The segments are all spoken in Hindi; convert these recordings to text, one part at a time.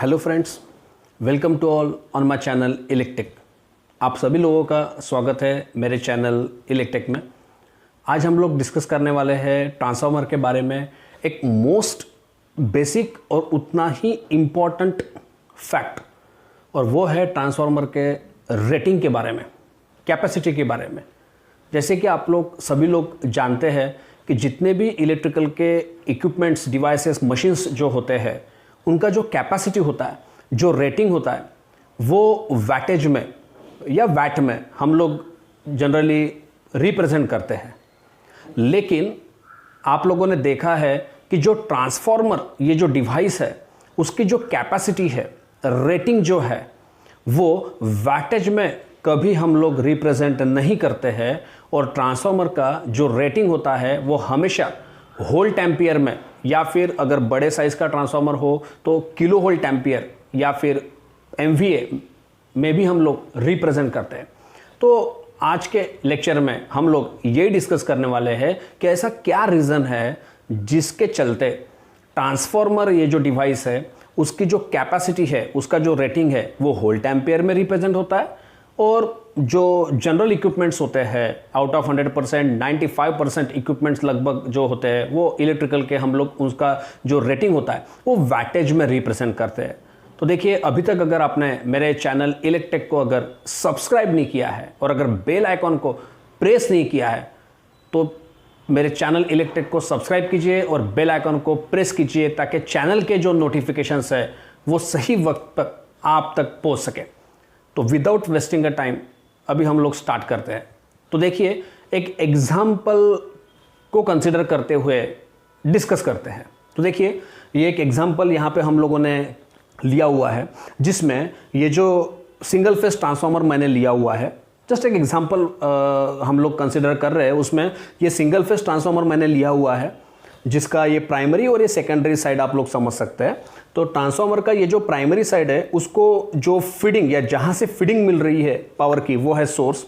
Hello friends, welcome to all on my channel Electech. आप सभी लोगों का स्वागत है मेरे चैनल इलेक्टेक में। आज हम लोग डिस्कस करने वाले हैं ट्रांसफार्मर के बारे में, एक मोस्ट बेसिक और उतना ही इम्पॉर्टेंट फैक्ट, और वो है ट्रांसफार्मर के रेटिंग के बारे में, कैपेसिटी के बारे में। जैसे कि आप लोग सभी लोग जानते हैं कि जितने भी इलेक्ट्रिकल के इक्विपमेंट्स, डिवाइसेस, मशीन्स जो होते हैं, उनका जो कैपेसिटी होता है, जो रेटिंग होता है, वो वैटेज में या वैट में हम लोग जनरली रिप्रेजेंट करते हैं। लेकिन आप लोगों ने देखा है कि जो ट्रांसफार्मर, ये जो डिवाइस है, उसकी जो कैपेसिटी है, रेटिंग जो है, वो वैटेज में कभी हम लोग रिप्रेजेंट नहीं करते हैं। और ट्रांसफार्मर का जो रेटिंग होता है वो हमेशा वोल्ट एम्पियर में, या फिर अगर बड़े साइज़ का ट्रांसफार्मर हो तो किलो वोल्ट एम्पियर या फिर MVA में भी हम लोग रिप्रेजेंट करते हैं। तो आज के लेक्चर में हम लोग ये डिस्कस करने वाले हैं कि ऐसा क्या रीज़न है जिसके चलते ट्रांसफार्मर, ये जो डिवाइस है, उसकी जो कैपेसिटी है, उसका जो रेटिंग है, वो वोल्ट एम्पियर में रिप्रेजेंट होता है। और जो जनरल इक्विपमेंट्स होते हैं, आउट ऑफ 100% 95% इक्विपमेंट्स लगभग जो होते हैं, वो इलेक्ट्रिकल के हम लोग उसका जो रेटिंग होता है वो वैटेज में रिप्रेजेंट करते हैं। तो देखिए, अभी तक अगर आपने मेरे चैनल इलेक्टेक को अगर सब्सक्राइब नहीं किया है और अगर बेल आइकॉन को प्रेस नहीं किया है तो मेरे चैनल इलेक्टेक को सब्सक्राइब कीजिए और बेल आइकॉन को प्रेस कीजिए, ताकि चैनल के जो नोटिफिकेशंस है वो सही वक्त पर आप तक पहुंच सके। तो विदाउट वेस्टिंग अ टाइम अभी हम लोग स्टार्ट करते हैं। तो देखिए, एक एग्जाम्पल को कंसिडर करते हुए डिस्कस करते हैं। तो देखिए, ये एक एग्जाम्पल यहाँ पे हम लोगों ने लिया हुआ है, जिसमें ये जो सिंगल फेस ट्रांसफार्मर मैंने लिया हुआ है, जस्ट एक एग्जाम्पल हम लोग कंसिडर कर रहे हैं। उसमें ये सिंगल फेस ट्रांसफार्मर मैंने लिया हुआ है, जिसका ये प्राइमरी और ये सेकेंडरी साइड आप लोग समझ सकते हैं। तो ट्रांसफार्मर का ये जो प्राइमरी साइड है, उसको जो फीडिंग या जहाँ से फीडिंग मिल रही है पावर की, वो है सोर्स।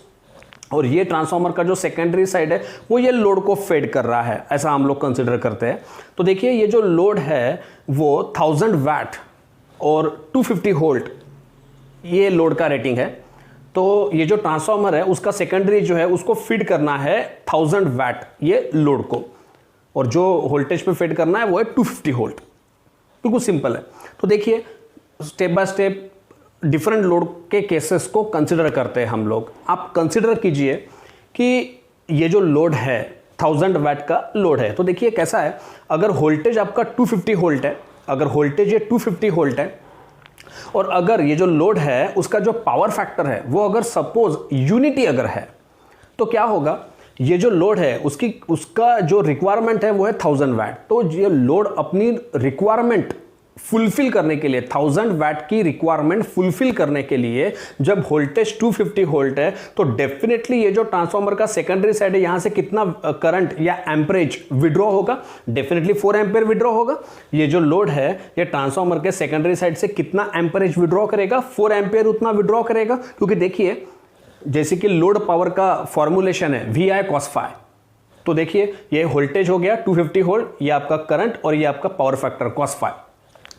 और ये ट्रांसफार्मर का जो सेकेंडरी साइड है, वो ये लोड को फेड कर रहा है, ऐसा हम लोग कंसिडर करते हैं। तो देखिए, ये जो लोड है वो 1000 वैट और 250 वोल्ट ये लोड का रेटिंग है। तो ये जो ट्रांसफार्मर है, उसका सेकेंडरी जो है, उसको फीड करना है 1000 वैट ये लोड को, और जो वोल्टेज पे फीड करना है वो है 250 वोल्ट। बिल्कुल सिंपल है। तो देखिए, step by step different load के केसेस को कंसिडर करते हैं हम लोग। आप कंसिडर कीजिए कि ये जो लोड है 1000 वैट का लोड है। तो देखिए कैसा है, अगर वोल्टेज आपका 250 वोल्ट है, अगर वोल्टेज ये 250 वोल्ट है, और अगर ये जो लोड है उसका जो पावर फैक्टर है वो अगर सपोज यूनिटी अगर है, तो क्या होगा, ये जो लोड है उसका जो रिक्वायरमेंट है वो है 1000 वैट। तो ये लोड अपनी रिक्वायरमेंट फुलफिल करने के लिए, 1000 वैट की रिक्वायरमेंट फुलफिल करने के लिए, जब वोल्टेज 250 वोल्ट है, तो डेफिनेटली ये जो ट्रांसफार्मर का सेकेंडरी साइड है, यहां से कितना करंट या एम्परेज विड्रॉ होगा, डेफिनेटली 4 एम्पियर विड्रॉ होगा। ये जो लोड है, ये ट्रांसफार्मर के सेकेंडरी साइड से कितना एम्परेज विड्रॉ करेगा, 4 एम्पियर उतना विड्रॉ करेगा। क्योंकि देखिए, जैसे कि लोड पावर का फॉर्मूलेशन है VI cos phi। तो देखिए, ये वोल्टेज हो गया 250 वोल्ट, ये आपका करंट, और ये आपका पावर फैक्टर cos phi।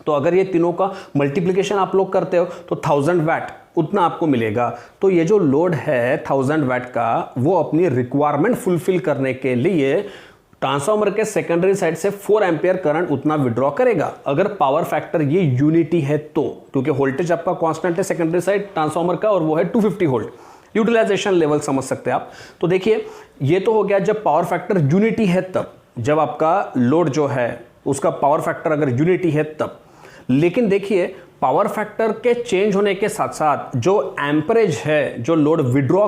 तो अगर ये तीनों का मल्टीप्लिकेशन आप लोग करते हो तो 1000 वैट उतना आपको मिलेगा। तो ये जो लोड है 1000 वैट का, वो अपनी रिक्वायरमेंट फुलफिल करने के लिए ट्रांसफार्मर के सेकेंडरी साइड से 4 एम्पियर करंट उतना विड्रॉ करेगा, अगर पावर फैक्टर ये यूनिटी है तो। क्योंकि वोल्टेज आपका कांस्टेंट है सेकेंडरी साइड ट्रांसफार्मर का, और वो है 250 वोल्ट। यूटिलाइजेशन लेवल समझ सकते हैं आप। तो देखिए, ये तो हो गया जब पावर फैक्टर यूनिटी है तब, जब आपका लोड जो है उसका पावर फैक्टर अगर यूनिटी है तब। लेकिन देखिए, पावर फैक्टर के चेंज होने के साथ साथ जो एम्परेज है, जो लोड विड्रॉ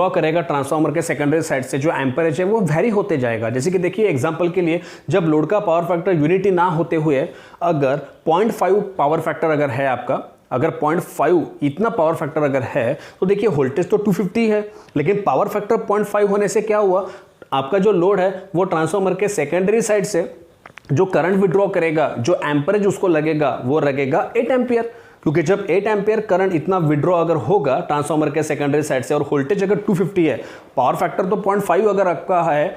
करेगा ट्रांसफार्मर के सेकेंडरी साइड से, जो एम्परेज है वो वेरी होते जाएगा। जैसे कि देखिए, एग्जांपल के लिए, जब लोड का पावर फैक्टर यूनिटी ना होते हुए अगर 0.5 पावर फैक्टर अगर है आपका, अगर 0.5 इतना पावर फैक्टर अगर है, तो देखिए वोल्टेज तो 250 है, लेकिन पावर फैक्टर 0.5 होने से क्या हुआ, आपका जो लोड है वो ट्रांसफार्मर के सेकेंडरी साइड से जो करंट विड्रॉ करेगा, जो एम्परेज उसको लगेगा, वो लगेगा 8 एम्पियर। क्योंकि जब 8 एम्पियर करंट इतना विड्रॉ अगर होगा ट्रांसफार्मर के सेकेंडरी साइड से, और वोल्टेज अगर 250 है, पावर फैक्टर तो 0.5 अगर आपका है,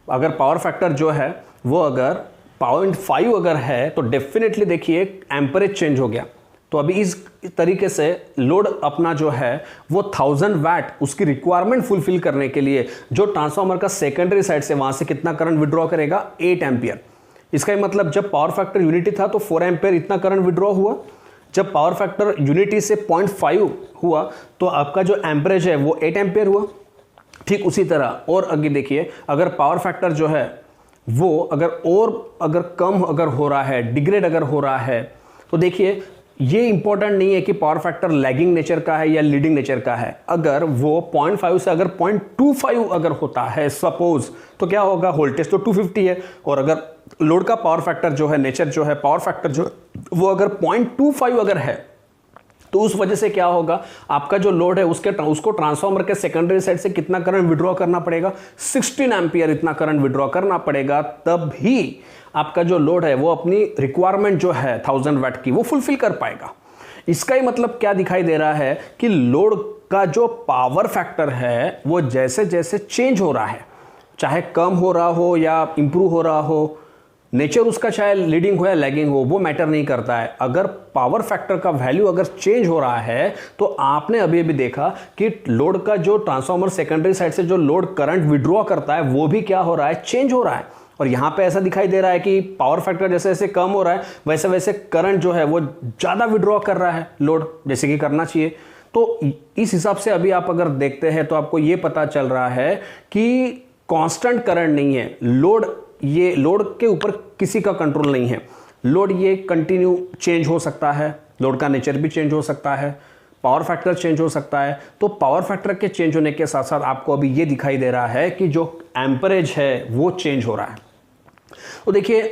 अगर पावर फैक्टर जो है वो अगर 0.5 अगर है तो डेफिनेटली देखिए एम्परेज चेंज हो गया। तो अभी इस तरीके से लोड अपना जो है वो 1000 वाट उसकी रिक्वायरमेंट फुलफिल करने के लिए जो ट्रांसफार्मर का सेकेंडरी साइड से वहां से कितना करंट विड्रॉ करेगा, 8 एम्पियर। इसका मतलब जब पावर फैक्टर यूनिटी था तो 4 एम्पियर इतना करंट विड्रॉ हुआ। जब पावर फैक्टर यूनिटी से 0.5 हुआ तो आपका जो एम्परेज है वो 8 एम्पियर हुआ। ठीक उसी तरह और आगे देखिए, अगर पावर फैक्टर जो है वो अगर कम हो रहा है, डिग्रेड अगर हो रहा है, तो देखिए ये इंपॉर्टेंट नहीं है कि पावर फैक्टर लैगिंग नेचर का है या लीडिंग नेचर का है। अगर वो 0.5 से अगर 0.25 अगर होता है सपोज, तो क्या होगा, वोल्टेज तो 250 है, और अगर लोड का पावर फैक्टर जो है, नेचर जो है, पावर फैक्टर जो वो अगर 0.25 अगर है, तो उस वजह से क्या होगा, आपका जो लोड है उसको ट्रांसफार्मर के सेकेंडरी साइड से कितना करंट विड्रॉ करना पड़ेगा, 16 एम्पियर इतना करंट विड्रॉ करना पड़ेगा, तब ही आपका जो लोड है वो अपनी रिक्वायरमेंट जो है 1000 वाट की वो फुलफिल कर पाएगा। इसका ही मतलब क्या दिखाई दे रहा है कि लोड का जो पावर फैक्टर है वो जैसे जैसे चेंज हो रहा है, चाहे कम हो रहा हो या इंप्रूव हो रहा हो, नेचर उसका चाहे लीडिंग हो या लैगिंग हो, वो मैटर नहीं करता है। अगर पावर फैक्टर का वैल्यू अगर चेंज हो रहा है तो आपने अभी देखा कि लोड का जो ट्रांसफार्मर सेकेंडरी साइड से जो लोड करंट विड्रॉ करता है वो भी क्या हो रहा है, चेंज हो रहा है। और यहां पे ऐसा दिखाई दे रहा है कि पावर फैक्टर जैसे जैसे कम हो रहा है वैसे वैसे करंट जो है वो ज्यादा विड्रॉ कर रहा है लोड, जैसे कि करना चाहिए। तो इस हिसाब से अभी आप अगर देखते हैं तो आपको ये पता चल रहा है कि कांस्टेंट करंट नहीं है लोड, ये लोड के ऊपर किसी का कंट्रोल नहीं है। लोड ये कंटिन्यू चेंज हो सकता है, लोड का नेचर भी चेंज हो सकता है, पावर फैक्टर चेंज हो सकता है। तो पावर फैक्टर के चेंज होने के साथ साथ आपको अभी ये दिखाई दे रहा है कि जो एम्परेज है वो चेंज हो रहा है। तो देखिए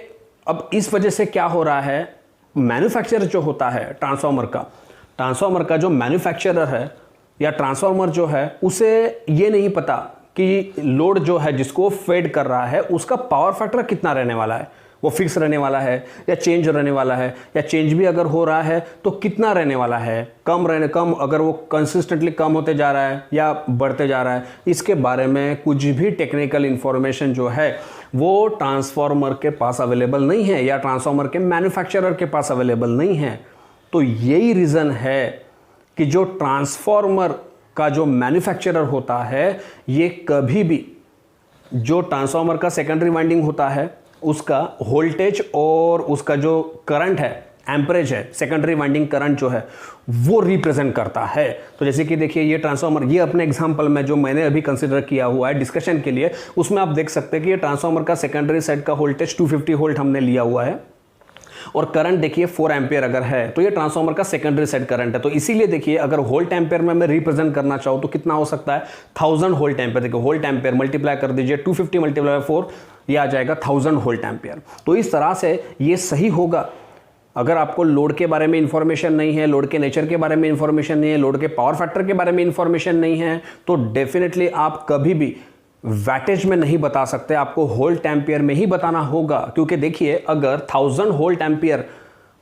अब इस वजह से क्या हो रहा है, मैन्युफैक्चरर जो होता है ट्रांसफार्मर का जो मैन्युफैक्चरर है या ट्रांसफार्मर जो है उसे ये नहीं पता कि लोड जो है जिसको फेड कर रहा है उसका पावर फैक्टर कितना रहने वाला है, वो फिक्स रहने वाला है या चेंज रहने वाला है, या चेंज भी अगर हो रहा है तो कितना रहने वाला है, कम अगर वो कंसिस्टेंटली कम होते जा रहा है या बढ़ते जा रहा है, इसके बारे में कुछ भी टेक्निकल इंफॉर्मेशन जो है वो ट्रांसफार्मर के पास अवेलेबल नहीं है या ट्रांसफार्मर के मैन्युफैक्चरर के पास अवेलेबल नहीं है। तो यही रीज़न है कि जो ट्रांसफार्मर का जो मैन्युफैक्चरर होता है ये कभी भी जो ट्रांसफार्मर का सेकेंडरी वाइंडिंग होता है उसका वोल्टेज और उसका जो करंट है, एम्परेज है, सेकेंडरी वाइंडिंग करंट जो है वो रिप्रेजेंट करता है। तो जैसे कि देखिए ये ट्रांसफार्मर, ये अपने एग्जांपल में जो मैंने अभी कंसीडर किया हुआ है डिस्कशन के लिए, उसमें आप देख सकते हैं कि ये ट्रांसफार्मर का सेकेंडरी साइड का वोल्टेज 250 वोल्ट हमने लिया हुआ है और करंट देखिए 4 एम्पियर अगर है तो ये ट्रांसफार्मर का सेकेंडरी साइड करंट है। तो इसीलिए देखिए अगर वोल्ट एम्पियर में मैं रिप्रेजेंट करना चाहूँ तो कितना हो सकता है, 1000 वोल्ट एम्पियर। देखिए वोल्ट एम्पियर मल्टीप्लाई कर दीजिए 250 मल्टीप्लाई बाय 4, ये आ जाएगा 1000 वोल्ट एम्पियर। तो इस तरह से ये सही होगा। अगर आपको लोड के बारे में इंफॉर्मेशन नहीं है, लोड के नेचर के बारे में इंफॉर्मेशन नहीं है, लोड के पावर फैक्टर के बारे में इंफॉर्मेशन नहीं है, तो डेफिनेटली आप कभी भी वैटेज में नहीं बता सकते, आपको वोल्ट एम्पियर में ही बताना होगा। क्योंकि देखिए अगर 1000 वोल्ट एम्पियर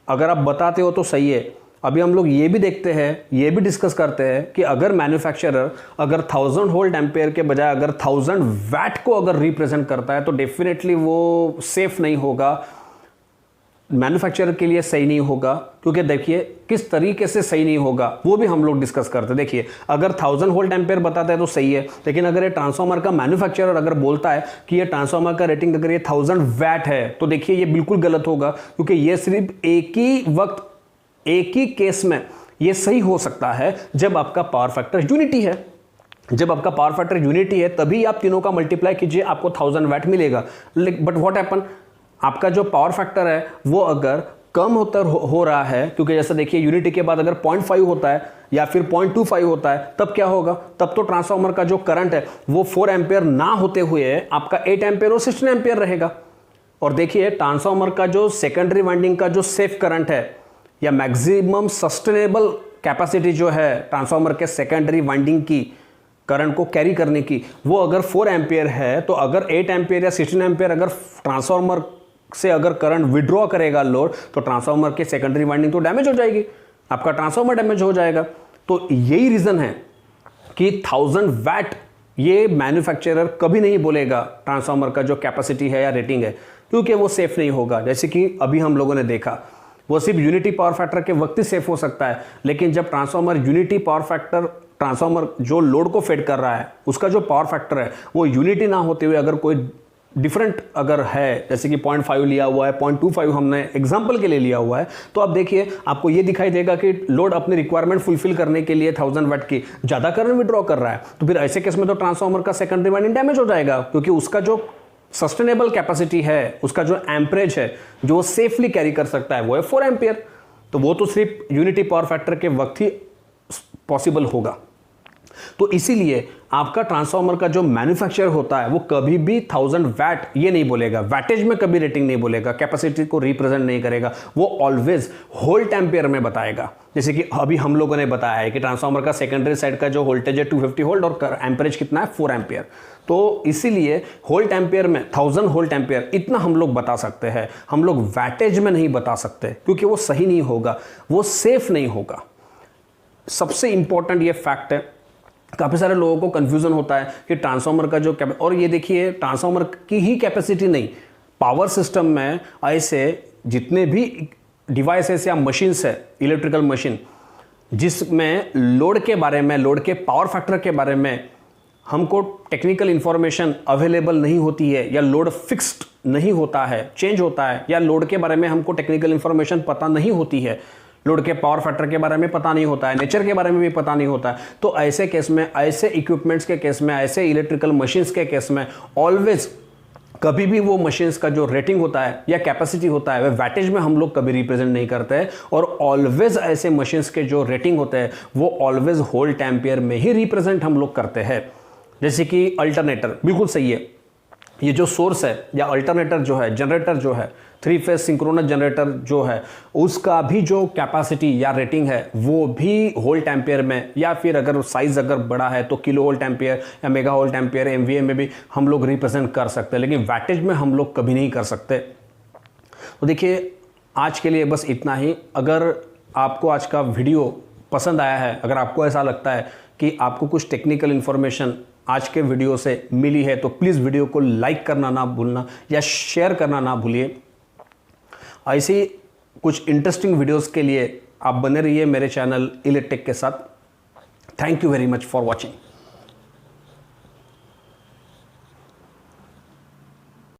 अगर आप बताते हो तो सही है। अभी हम लोग ये भी देखते हैं, ये भी डिस्कस करते हैं कि अगर मैन्युफैक्चरर अगर 1000 वोल्ट एम्पियर के बजाय अगर 1000 वैट को अगर रिप्रेजेंट करता है तो डेफिनेटली वो सेफ नहीं होगा, मैन्युफैक्चरर के लिए सही नहीं होगा। क्योंकि देखिए किस तरीके से सही नहीं होगा वो भी हम लोग डिस्कस करते हैं। देखिए अगर 1000 वोल्ट एम्पियर बताता है तो सही है, लेकिन अगर ये ट्रांसफार्मर का मैन्युफैक्चरर अगर बोलता है कि ये ट्रांसफार्मर का रेटिंग अगर ये 1000 वैट है तो देखिए ये बिल्कुल गलत होगा। क्योंकि ये सिर्फ एक ही वक्त एक ही केस में ये सही हो सकता है जब आपका पावर फैक्टर यूनिटी है। जब आपका पावर फैक्टर यूनिटी है तभी आप तीनों का मल्टीप्लाई कीजिए, आपको 1000 वैट मिलेगा। बट व्हाट हैपन, आपका जो पावर फैक्टर है वो अगर कम हो रहा है, क्योंकि जैसे देखिए यूनिटी के बाद अगर 0.5 होता है या फिर 0.25 होता है तब क्या होगा, तब तो ट्रांसफार्मर का जो करंट है वो 4 एम्पियर ना होते हुए आपका 8 एम्पियर और 16 एम्पियर रहेगा। और देखिए ट्रांसफार्मर का जो सेकेंडरी वाइंडिंग का जो सेफ करंट है या मैक्सिमम सस्टेनेबल कैपेसिटी जो है ट्रांसफार्मर के सेकेंडरी वाइंडिंग की करंट को कैरी करने की, वो अगर 4 एम्पियर है तो अगर 8 एम्पियर या 16 एम्पियर अगर ट्रांसफार्मर से अगर करंट विड्रॉ करेगा लोड तो ट्रांसफार्मर के सेकेंडरी वाइंडिंग तो डैमेज हो जाएगी, आपका ट्रांसफार्मर डैमेज हो जाएगा। तो यही रीजन है कि 1000 वैट ये मैन्युफैक्चरर कभी नहीं बोलेगा ट्रांसफार्मर का जो कैपेसिटी है या रेटिंग है। क्योंकि वो सेफ नहीं होगा। जैसे कि अभी हम लोगों ने देखा, वो सिर्फ यूनिटी पावर फैक्टर के वक्त ही सेफ हो सकता है, लेकिन जब transformer unity power factor, transformer जो लोड को फेड कर रहा है उसका जो पावर फैक्टर है वो यूनिटी ना होते हुए अगर कोई डिफरेंट अगर है, जैसे कि 0.5 लिया हुआ है, 0.25 हमने एग्जांपल के लिए लिया हुआ है, तो आप देखिए आपको ये दिखाई देगा कि लोड अपनी रिक्वायरमेंट फुलफिल करने के लिए 1000 वाट की ज़्यादा करंट विड्रॉ कर रहा है, तो फिर ऐसे केस में तो ट्रांसफार्मर का सेकेंडरी वाइंडिंग डैमेज हो जाएगा, क्योंकि उसका जो सस्टेनेबल कैपेसिटी है, उसका जो एम्परेज है जो वो सेफली कैरी कर सकता है वो है 4 एम्पियर। तो वो तो सिर्फ यूनिटी पावर फैक्टर के वक्त ही पॉसिबल होगा। तो इसीलिए आपका ट्रांसफार्मर का जो मैन्युफैक्चर होता है वो कभी भी 1000 वैट ये नहीं बोलेगा, वैटेज में कभी रेटिंग नहीं बोलेगा, कैपेसिटी को रिप्रेजेंट नहीं करेगा, वो ऑलवेज वोल्ट एम्पियर में बताएगा। जैसे कि अभी हम लोगों ने बताया है कि ट्रांसफार्मर का सेकेंडरी साइड का जो वोल्टेज है 250 वोल्ट और एम्परेज कितना है 4 एम्पियर। तो इसीलिए वोल्ट एम्पियर में 1000 वोल्ट एम्पियर इतना हम लोग बता सकते हैं, हम लोग वैटेज में नहीं बता सकते, क्योंकि वो सही नहीं होगा, वो सेफ नहीं होगा। सबसे इंपॉर्टेंट ये फैक्ट है, काफ़ी सारे लोगों को कंफ्यूजन होता है कि ट्रांसफार्मर का जो और ये देखिए ट्रांसफार्मर की ही कैपेसिटी नहीं, पावर सिस्टम में ऐसे जितने भी डिवाइसेस या मशीन्स है, इलेक्ट्रिकल मशीन, जिसमें लोड के बारे में, लोड के पावर फैक्टर के बारे में हमको टेक्निकल इंफॉर्मेशन अवेलेबल नहीं होती है, या लोड फिक्स्ड नहीं होता है, चेंज होता है, या लोड के बारे में हमको टेक्निकल इंफॉर्मेशन पता नहीं होती है, लोड के पावर फैक्टर के बारे में पता नहीं होता है, नेचर के बारे में भी पता नहीं होता है, तो ऐसे केस में, ऐसे इक्विपमेंट्स के केस में, ऐसे इलेक्ट्रिकल मशीन्स के केस में ऑलवेज कभी भी वो मशीन्स का जो रेटिंग होता है या कैपेसिटी होता है वह वैटेज में हम लोग कभी रिप्रेजेंट नहीं करते हैं, और ऑलवेज ऐसे मशीन्स के जो रेटिंग होते हैं वो ऑलवेज वोल्ट एम्पियर में ही रिप्रेजेंट हम लोग करते हैं। जैसे कि अल्टरनेटर, बिल्कुल सही है, ये जो सोर्स है या अल्टरनेटर जो है, जनरेटर जो है, 3 फेज सिंक्रोनस जनरेटर जो है, उसका भी जो कैपेसिटी या रेटिंग है वो भी वोल्ट एम्पियर में, या फिर अगर साइज अगर बड़ा है तो किलो वोल्ट एम्पियर या मेगा वोल्ट एम्पियर, एमवीए में भी हम लोग रिप्रेजेंट कर सकते हैं, लेकिन वैटेज में हम लोग कभी नहीं कर सकते। तो देखिए आज के लिए बस इतना ही। अगर आपको आज का वीडियो पसंद आया है, अगर आपको ऐसा लगता है कि आपको कुछ टेक्निकल इन्फॉर्मेशन आज के वीडियो से मिली है, तो प्लीज़ वीडियो को लाइक करना ना भूलना या शेयर करना ना भूलिए। ऐसी कुछ इंटरेस्टिंग वीडियोस के लिए आप बने रहिए मेरे चैनल इलेक्टेक के साथ। Thank you very much for watching.